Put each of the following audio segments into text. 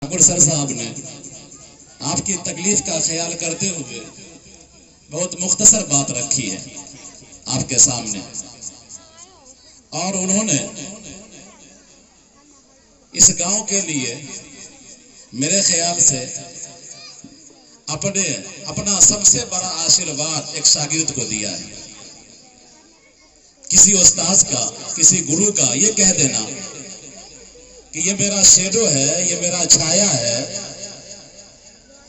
Thakur sir साहब ने आपकी तकलीफ का ख्याल करते हुए बहुत मुख्तसर बात रखी है आपके सामने, और उन्होंने इस गांव के लिए मेरे ख्याल से अपना सबसे बड़ा आशीर्वाद एक शागिर्द को दिया है। किसी उस्ताद का, किसी गुरु का ये कह देना कि ये मेरा शेडो है, ये मेरा छाया है,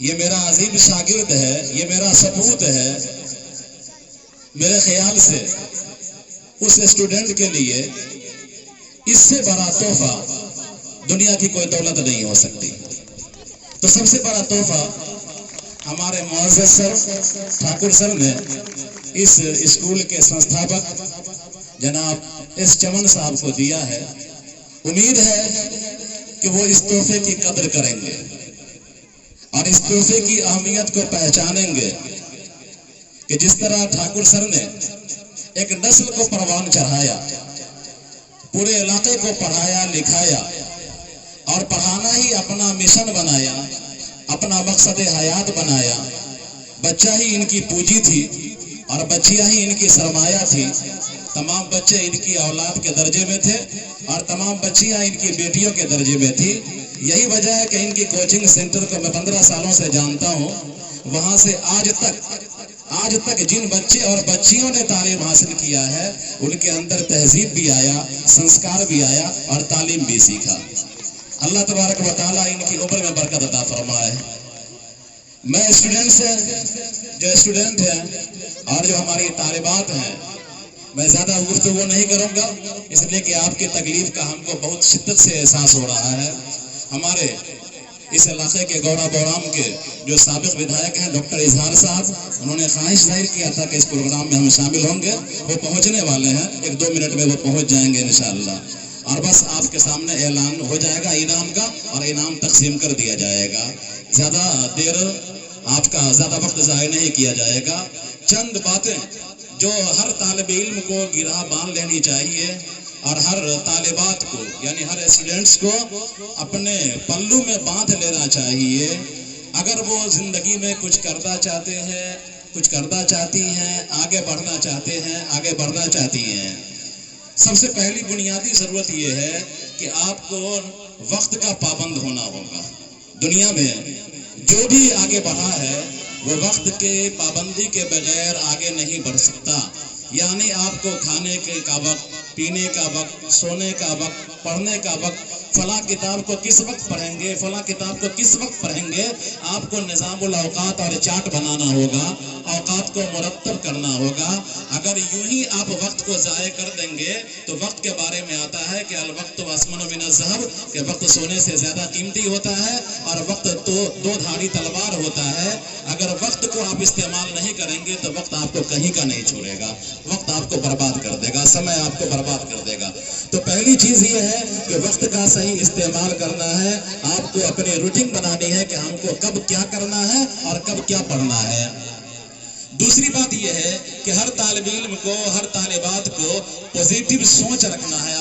ये मेरा अजीम शागिर्द है, ये मेरा सपूत है, मेरे ख्याल से उस स्टूडेंट के लिए इससे बड़ा तोहफा दुनिया की कोई दौलत नहीं हो सकती। तो सबसे बड़ा तोहफा हमारे मुअज़्ज़ज़ सर ठाकुर सर ने इस स्कूल के संस्थापक जनाब एस चमन साहब को दिया है। उम्मीद है कि वो इस तोहफे की कदर करेंगे और इस तोहफे की अहमियत को पहचानेंगे कि जिस तरह ठाकुर सर ने एक नस्ल को परवान चढ़ाया, पूरे इलाके को पढ़ाया लिखाया और पढ़ाना ही अपना मिशन बनाया, अपना मकसद हयात बनाया। बच्चा ही इनकी पूंजी थी और बच्चियां ही इनकी सरमाया थी। तमाम बच्चे इनकी औलाद के दर्जे में थे और तमाम बच्चियां इनकी बेटियों के दर्जे में थी। यही वजह है कि इनकी कोचिंग सेंटर को मैं 15 सालों से जानता हूं। वहां से आज तक जिन बच्चे और बच्चियों ने तालीम हासिल किया है, उनके अंदर तहजीब भी आया, संस्कार भी आया और तालीम भी सीखा। अल्लाह तबारक व तआला इनकी उम्र में बरकत अता फरमाए। मैं जो स्टूडेंट हैं और जो हमारी तालिबात हैं, मैं ज्यादा गुफ्तगू नहीं करूंगा, इसलिए कि आपकी तकलीफ का हमको बहुत शिद्दत से एहसास हो रहा है। हमारे इस इलाके के गौरा बौराम के जो साबिक विधायक हैं डॉक्टर इजहार साहब, उन्होंने ख्वाहिश जाहिर किया था कि इस प्रोग्राम में हम शामिल होंगे। वो पहुंचने वाले हैं, 1-2 मिनट में वो पहुंच जाएंगे इंशाअल्लाह। और बस आपके सामने ऐलान हो जाएगा इनाम का और इनाम तकसीम कर दिया जाएगा। ज़्यादा वक्त ज़ाया नहीं किया जाएगा। चंद बातें जो हर तालिब इल्म को गिरा बांध लेनी चाहिए और हर तालिबात को यानी हर स्टूडेंट्स को अपने पल्लू में बांध लेना चाहिए। अगर वो जिंदगी में कुछ करना चाहते हैं, कुछ करना चाहती हैं, आगे बढ़ना चाहते हैं, आगे बढ़ना चाहती हैं, सबसे पहली बुनियादी जरूरत यह है कि आपको वक्त का पाबंद होना होगा। दुनिया में जो भी आगे बढ़ा है वो वक्त के पाबंदी के बगैर आगे नहीं बढ़ सकता। यानी आपको खाने का वक्त, पीने का वक्त, सोने का वक्त, पढ़ने का वक्त, फला किताब को किस वक्त पढ़ेंगे, फला किताब को किस वक्त पढ़ेंगे, आपको निज़ामुल औकात और चार्ट बनाना होगा, औकात को मुरत्तब करना होगा। अगर यूं ही आप वक्त को ज़ाय कर देंगे तो वक्त के बारे में आता है कि अल वक्त अस्मनु मिन ज़हब, कि वक्त सोने से ज़्यादा कीमती होता है और वक्त तो 2 धारी तलवार होता है। अगर वक्त को आप इस्तेमाल नहीं करेंगे तो वक्त आपको कहीं का नहीं छोड़ेगा, वक्त आपको बर्बाद कर देगा, समय आपको बर्बाद कर देगा। तो पहली चीज़ ये है कि वक्त का सही इस्तेमाल करना है। आपको अपनी रूटीन बनानी है कि हमको कब क्या करना है और कब क्या पढ़ना है। दूसरी बात यह है कि हर तालिब इल्म को, हर तालिबात को पॉजिटिव सोच रखना है,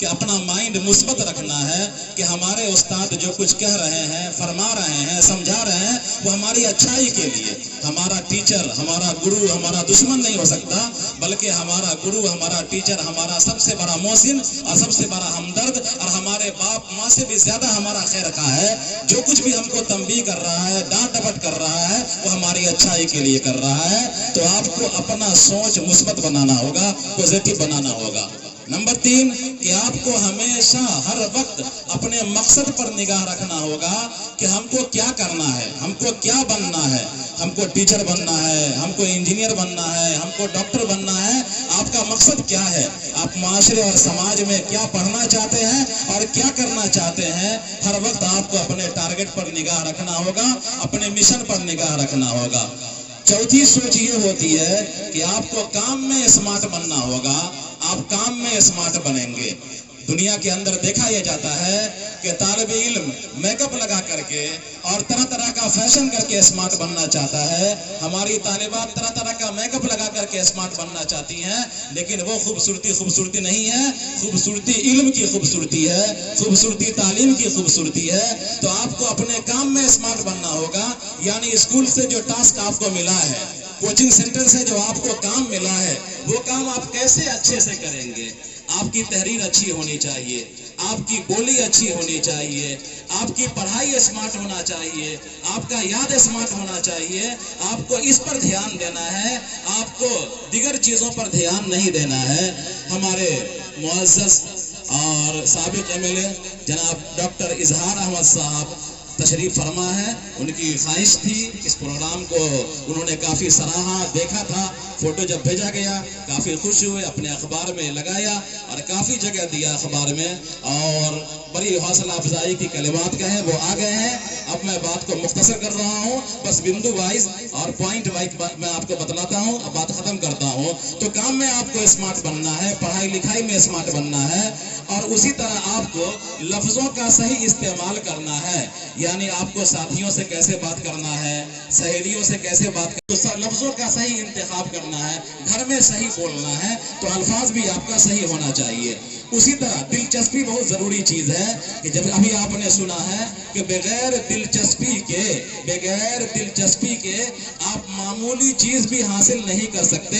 अपना माइंड मुस्बत रखना है कि हमारे उस्ताद जो कुछ कह रहे हैं, फरमा रहे हैं, समझा रहे हैं, वो हमारी अच्छाई के लिए। हमारा टीचर, हमारा गुरु हमारा दुश्मन नहीं हो सकता, बल्कि हमारा गुरु, हमारा टीचर हमारा सबसे बड़ा मोहसिन और सबसे बड़ा हमदर्द और हमारे बाप माँ से भी ज्यादा हमारा खैर खा है। जो कुछ भी हमको तंबीह कर रहा है, डांट डपट कर रहा है, वो हमारी अच्छाई के लिए कर रहा है। तो आपको अपना सोच मुस्बत बनाना होगा, पॉजिटिव बनाना होगा। नंबर 3 कि आपको हमेशा हर वक्त अपने मकसद पर निगाह रखना होगा कि हमको क्या करना है, हमको क्या बनना है। हमको टीचर बनना है, हमको इंजीनियर बनना है, हमको डॉक्टर बनना है। आपका मकसद क्या है? आप माशरे और समाज में क्या पढ़ना चाहते हैं और क्या करना चाहते हैं? हर वक्त आपको अपने टारगेट पर निगाह रखना होगा, अपने मिशन पर निगाह रखना होगा। चौथी सोच ये होती है कि आपको काम में स्मार्ट बनना होगा। आप काम में स्मार्ट बनेंगे। दुनिया के अंदर देखा यह जाता है कि तालिब इल्म मेकअप लगा करके और तरह तरह का फैशन करके स्मार्ट बनना चाहता है। हमारी तालिबात तरह तरह का मेकअप लगा करके स्मार्ट बनना चाहती हैं, लेकिन वो खूबसूरती नहीं है। खूबसूरती इल्म की खूबसूरती है, खूबसूरती तालीम की खूबसूरती है। तो आपको अपने काम में स्मार्ट बनना होगा। यानी स्कूल से जो टास्क आपको मिला है, कोचिंग सेंटर से जो आपको काम मिला है, वो काम आप कैसे अच्छे से करेंगे। आपकी तहरीर अच्छी होनी चाहिए, आपकी बोली अच्छी होनी चाहिए, आपकी पढ़ाई स्मार्ट होना चाहिए, आपका याद स्मार्ट होना चाहिए। आपको इस पर ध्यान देना है, आपको दिगर चीज़ों पर ध्यान नहीं देना है। हमारे मुअज़्ज़ज़ और साबिक एमएलए जनाब डॉक्टर इजहार अहमद साहब तशरीफ फरमा है। उनकी ख्वाहिश थी, इस प्रोग्राम को उन्होंने काफ़ी सराहा, देखा था, फोटो जब भेजा गया काफ़ी खुश हुए, अपने अखबार में लगाया और काफ़ी जगह दिया अखबार में, और बड़ी हौसला अफजाई की कलिमात कहे वो आ गए हैं। अब मैं बात को मुख्तसर कर रहा हूँ, बस बिंदु वाइज और पॉइंट वाइज मैं आपको बतलाता हूँ, अब बात खत्म करता हूँ। तो काम में आपको स्मार्ट बनना है, पढ़ाई लिखाई में स्मार्ट बनना है, और उसी तरह आपको लफ्ज़ों का सही इस्तेमाल करना है। यानी आपको साथियों से कैसे बात करना है, सहेलियों से कैसे बात करना है, तो लफ्ज़ों का सही इंतखाब करना है, घर में सही बोलना है, तो अल्फाज भी आपका सही होना चाहिए। उसी तरह दिलचस्पी बहुत ज़रूरी चीज़ है कि जब अभी आपने सुना है कि बगैर दिलचस्पी के आप मामूली चीज़ भी हासिल नहीं कर सकते।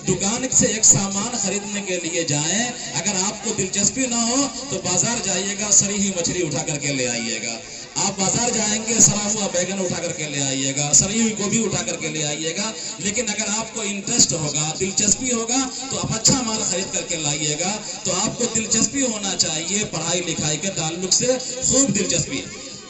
दुकान से एक सामान खरीदने के लिए जाएं, अगर आपको दिलचस्पी ना हो तो बाजार जाइएगा, सड़ी हुई मछली उठा करके ले आइएगा। आप बाजार जाएंगे, सड़ा हुआ बैगन उठा करके ले आइएगा, सड़ी हुई गोभी उठा करके ले आइएगा। लेकिन अगर आपको इंटरेस्ट होगा, दिलचस्पी होगा, तो आप अच्छा माल खरीद करके लाइएगा। तो आपको दिलचस्पी होना चाहिए, पढ़ाई लिखाई के ताल्लुक से खूब दिलचस्पी।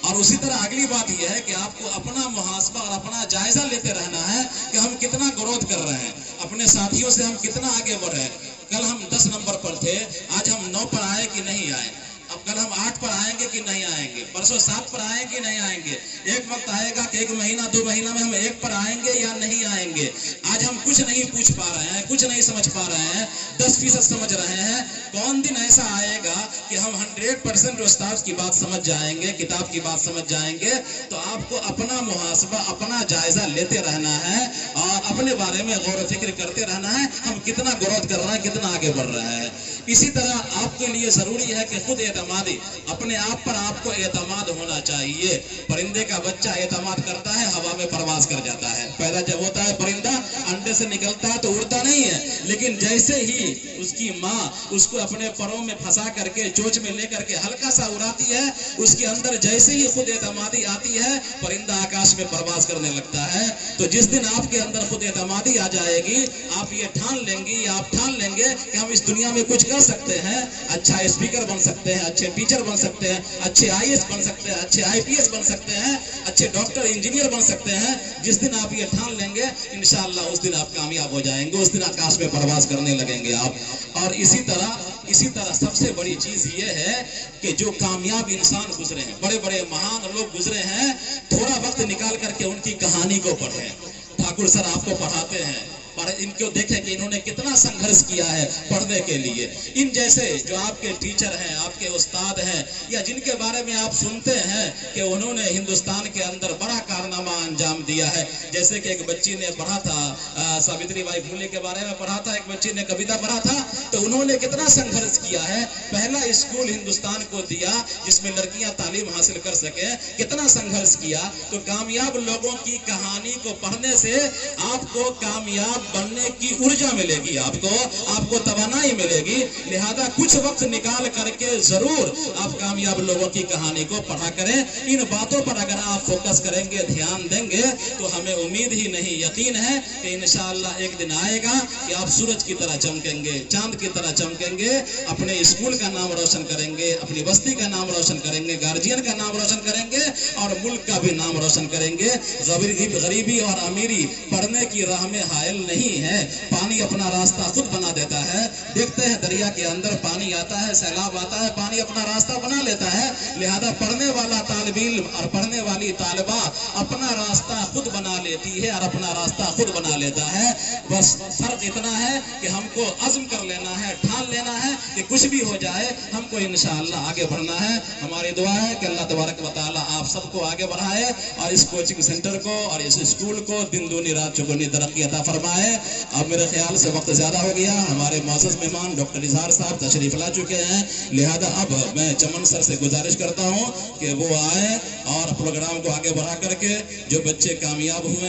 और उसी तरह अगली बात यह है कि आपको अपना मुहासबा और अपना जायजा लेते रहना है कि हम कितना ग्रोथ कर रहे हैं, अपने साथियों से हम कितना आगे बढ़ रहे हैं। कल हम 10 नंबर पर थे, आज हम 9 पर आए कि नहीं आए, अब कल हम 8 पर आएंगे कि नहीं आएंगे, परसों 7 पर आए कि नहीं आएंगे। एक वक्त आएगा कि 1 महीना 2 महीना में हम 1 पर आएंगे या नहीं आएंगे। आज हम कुछ नहीं पूछ पा रहे हैं, कुछ नहीं समझ पा रहे हैं, 10% समझ रहे हैं। कौन दिन ऐसा आएगा कि हम 100% उस्ताद की बात समझ जाएंगे, किताब की बात समझ जाएंगे। तो आपको अपना मुहासबा, अपना जायजा लेते रहना है और अपने बारे में गौर फिक्र करते रहना है, हम कितना ग्रोथ कर रहे हैं, कितना आगे बढ़ रहे हैं। इसी तरह आपके लिए जरूरी है कि खुद एतमादी, अपने आप पर आपको एतमाद होना चाहिए। परिंदे का बच्चा एतमाद करता है, हवा में परवाज कर जाता है। पैदा जब होता है परिंदा, अंडे से निकलता है तो उड़ता नहीं है, लेकिन जैसे ही उसकी माँ उसको अपने परों में फंसा करके चोंच में लेकर के हल्का सा उड़ाती है, उसके अंदर जैसे ही खुद एतमादी आती है, परिंदा आकाश में परवाज करने लगता है। तो जिस दिन आपके अंदर खुद एतमादी आ जाएगी, आप ये ठान लेंगी या आप ठान लेंगे कि हम इस दुनिया में कुछ कर सकते हैं, अच्छा स्पीकर बन सकते हैं, अच्छे टीचर बन सकते हैं, अच्छे IAS बन सकते हैं, अच्छे IPS बन सकते हैं, अच्छे डॉक्टर इंजीनियर बन सकते हैं। जिस दिन आप ये ठान लेंगे, इंशाअल्लाह उस दिन आप कामयाब हो जाएंगे, उस दिन आकाश में परवाज करने लगेंगे आप। और इसी तरह सबसे बड़ी चीज ये है कि जो कामयाब इंसान गुजरे हैं, बड़े बड़े महान लोग गुजरे हैं, थोड़ा वक्त निकाल करके उनकी कहानी को पढ़ें। ठाकुर सर आपको पढ़ाते हैं, पर इनको देखें कि इन्होंने कितना संघर्ष किया है पढ़ने के लिए। इन जैसे जो आपके टीचर हैं, आपके उस्ताद हैं, या जिनके बारे में आप सुनते हैं कि उन्होंने हिंदुस्तान के अंदर बड़ा कारनामा अंजाम दिया है। जैसे कि एक बच्ची ने पढ़ा था, सावित्री बाई फुले के बारे में पढ़ा था, एक बच्ची ने कविता पढ़ा था, तो उन्होंने कितना संघर्ष किया है। पहला स्कूल हिंदुस्तान को दिया जिसमें लड़कियां तालीम हासिल कर सके, कितना संघर्ष किया। तो कामयाब लोगों की कहानी को पढ़ने से आपको कामयाब बनने की ऊर्जा मिलेगी, आपको तवानाई मिलेगी। लिहाजा कुछ वक्त निकाल करके जरूर आप कामयाब लोगों की कहानी को पढ़ा करें। इन बातों पर अगर आप फोकस करेंगे, ध्यान देंगे, तो हमें उम्मीद ही नहीं यकीन है कि इंशाअल्लाह एक दिन आएगा कि आप सूरज की तरह चमकेंगे, चांद की तरह चमकेंगे, अपने स्कूल का नाम रोशन करेंगे, अपनी बस्ती का नाम रोशन करेंगे, गार्जियन का नाम रोशन करेंगे, اور ملک کا بھی نام روشن کریں گے۔ غریبی اور امیری پڑھنے کی راہ میں حائل نہیں ہے، پانی اپنا راستہ خود بنا دیتا ہے۔ دیکھتے ہیں دریا کے اندر پانی آتا ہے، سیلاب آتا ہے، پانی اپنا راستہ بنا لیتا ہے۔ لہذا پڑھنے والا طالب علم اور پڑھنے والی طالبہ اپنا راستہ خود بنا لیتی ہے اور اپنا راستہ خود بنا لیتا ہے۔ بس فرق اتنا ہے کہ ہم کو عزم کر لینا ہے، ٹھان لینا ہے کہ کچھ بھی ہو جائے ہم کو انشاءاللہ آگے بڑھنا ہے۔ ہماری دعا ہے کہ اللہ تبارک و تعالی آپ سب کو آگے بڑھائے اور اس کوچنگ سینٹر کو اور اس اسکول کو دن دونی رات چوگنی ترقی عطا فرمائے۔ اب میرے خیال سے وقت زیادہ ہو گیا، ہمارے معزز مہمان ڈاکٹر اظہار صاحب تشریف لا چکے ہیں، لہذا اب میں چمن سر سے گزارش کرتا ہوں کہ وہ آئیں اور پروگرام کو آگے بڑھا کر کے جو بچے کامیاب ہوئے